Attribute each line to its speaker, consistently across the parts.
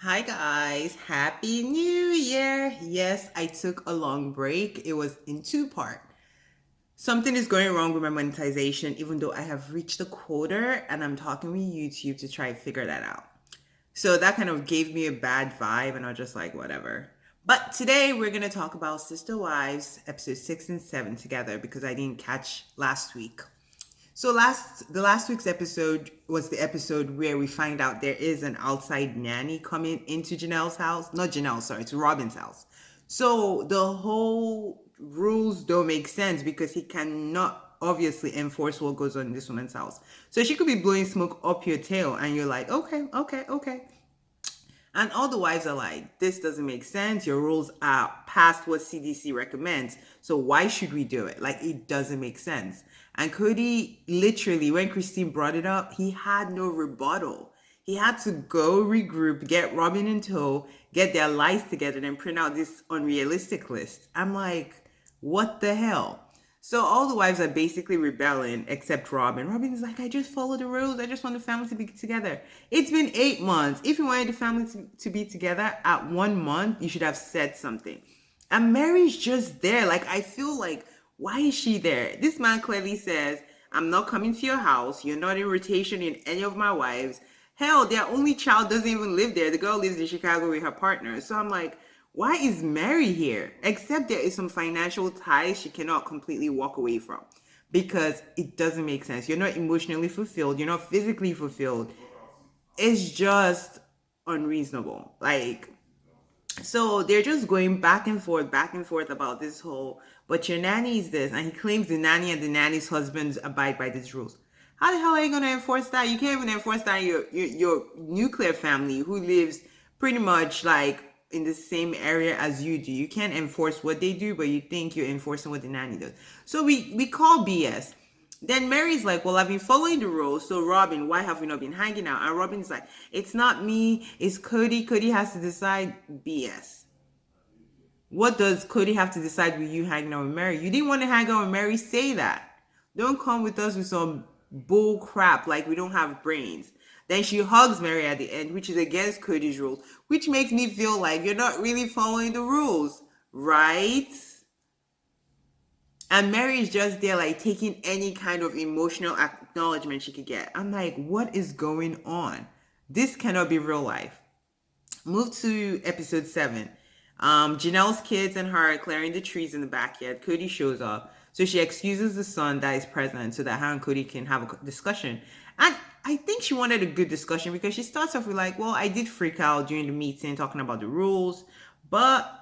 Speaker 1: Hi guys, happy new year. Yes, I took a long break. It was in two-part. Something is going wrong with my monetization even though I have reached the quota and I'm talking with YouTube to try and figure that out. So that kind of gave me a bad vibe and I was just like whatever. But today we're going to talk about Sister Wives episode 6 and 7 together because I didn't catch last week. So the last week's episode was the episode where we find out there is an outside nanny coming into Janelle's house. Not Janelle, sorry, it's Robin's house. So the whole rules don't make sense because he cannot obviously enforce what goes on in this woman's house. So she could be blowing smoke up your tail and you're like, okay. And all the wives are like, this doesn't make sense. Your rules are past what CDC recommends. So why should we do it? Like, it doesn't make sense. And Cody, literally, when Christine brought it up, he had no rebuttal. He had to go regroup, get Robin in tow, get their lies together, and print out this unrealistic list. I'm like, what the hell? So all the wives are basically rebelling except Robin. Robin is like, I just follow the rules. I just want the family to be together. It's been 8 months. If you wanted the family to be together at 1 month, you should have said something. And Mary's just there. Like, I feel like, why is she there? This man clearly says, I'm not coming to your house. You're not in rotation in any of my wives. Hell, their only child doesn't even live there. The girl lives in Chicago with her partner. So I'm like, why is Mary here? Except there is some financial ties she cannot completely walk away from because it doesn't make sense. You're not emotionally fulfilled. You're not physically fulfilled. It's just unreasonable. Like, so they're just going back and forth about this whole, but your nanny is this. And he claims the nanny and the nanny's husbands abide by these rules. How the hell are you going to enforce that? You can't even enforce that in your nuclear family who lives pretty much like in the same area as you do. You can't enforce what they do, but you think you're enforcing what the nanny does. So we call BS. Then Mary's like, well, I've been following the rules. So Robin, why have we not been hanging out? And Robin's like, it's not me, it's Cody. Cody has to decide. BS. What does Cody have to decide with you hanging out with Mary? You didn't want to hang out with Mary, say that. Don't come with us with some bull crap like we don't have brains. Then she hugs Mary at the end, which is against Cody's rules, which makes me feel like you're not really following the rules, right? And Mary is just there, like taking any kind of emotional acknowledgement she could get. I'm like, what is going on? This cannot be real life. Move to episode 7. Janelle's kids and her are clearing the trees in the backyard. Cody shows up. So she excuses the son that is present so that her and Cody can have a discussion. And I think she wanted a good discussion because she starts off with like, well, I did freak out during the meeting talking about the rules, but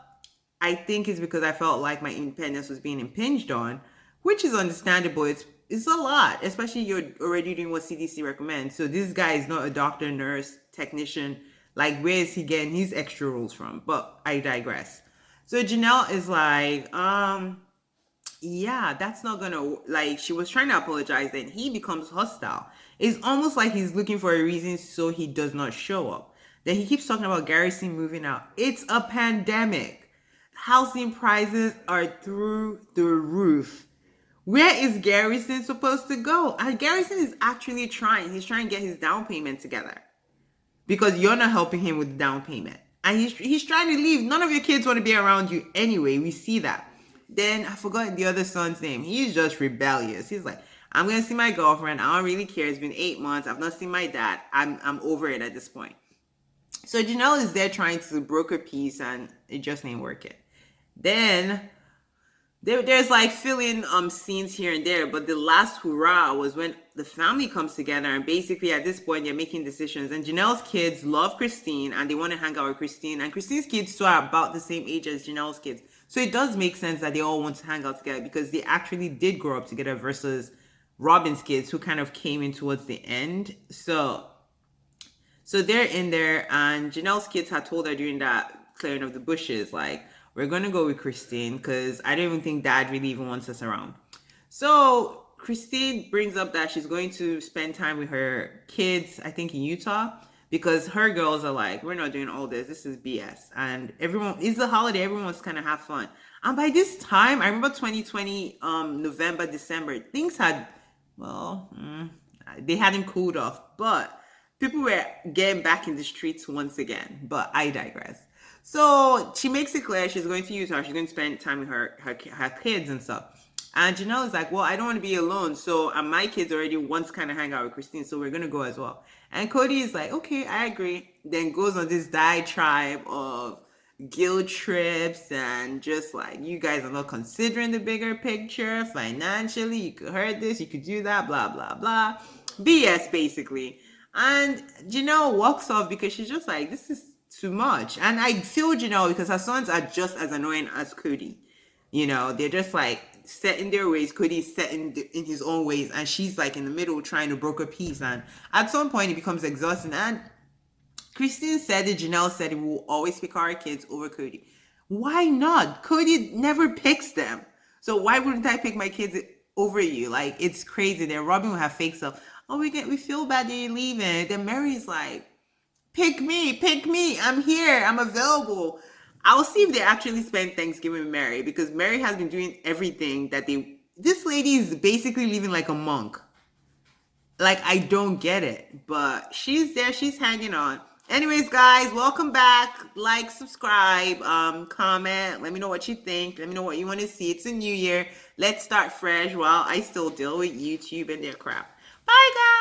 Speaker 1: I think it's because I felt like my independence was being impinged on, which is understandable. It's a lot, especially you're already doing what CDC recommends. So this guy is not a doctor, nurse, technician. Like, where is he getting his extra rules from? But I digress. So Janelle is like, yeah, that's not gonna, like, she was trying to apologize, then he becomes hostile. It's almost like he's looking for a reason so he does not show up. Then he keeps talking about Garrison moving out. It's a pandemic. Housing prices are through the roof. Where is Garrison supposed to go? And Garrison is actually trying. He's trying to get his down payment together because you're not helping him with the down payment. And he's trying to leave. None of your kids want to be around you anyway. We see that. Then I forgot the other son's name. He's just rebellious. He's like, I'm gonna see my girlfriend. I don't really care. It's been 8 months. I've not seen my dad. I'm over it at this point. So Janelle is there trying to broker peace, and it just ain't working. Then there's like filling scenes here and there, but the last hurrah was when the family comes together, and basically at this point they're making decisions. And Janelle's kids love Christine and they want to hang out with Christine, and Christine's kids too are about the same age as Janelle's kids. So it does make sense that they all want to hang out together because they actually did grow up together versus Robin's kids who kind of came in towards the end. So they're in there, and Janelle's kids had told her during that clearing of the bushes, like, we're gonna go with Christine because I don't even think Dad really even wants us around. So Christine brings up that she's going to spend time with her kids, I think in Utah, because her girls are like, we're not doing all this. This is BS. And everyone, it's the holiday. Everyone wants to kind of have fun. And by this time, I remember 2020, November, December, things had, well, they hadn't cooled off, but People were getting back in the streets once again, but I digress. So she makes it clear she's going to use her. She's going to spend time with her kids and stuff. And Janelle is like, well, I don't want to be alone. So my kids already once kind of hang out with Christine, so we're gonna go as well. And Cody is like, okay, I agree. Then goes on this diatribe of guilt trips and just like you guys are not considering the bigger picture financially. You could hurt this, you could do that, blah blah blah. BS basically. And Janelle walks off because she's just like, this is too much. And I feel Janelle because her sons are just as annoying as Cody. They're just like set in their ways. Cody's set in his own ways, and she's like in the middle trying to broker peace. And at some point, it becomes exhausting. And Christine said it, Janelle said it, will always pick our kids over Cody. Why not? Cody never picks them. So why wouldn't I pick my kids over you? Like, it's crazy. Then Robin will have fake stuff. Oh, we feel bad that you're leaving. Then Mary's like, pick me. I'm here. I'm available. I'll see if they actually spend Thanksgiving with Mary because Mary has been doing everything that this lady is basically living like a monk. Like, I don't get it, but she's there. She's hanging on. Anyways, guys, welcome back. Like, subscribe, comment. Let me know what you think. Let me know what you want to see. It's a new year. Let's start fresh while I still deal with YouTube and their crap. Bye, guys.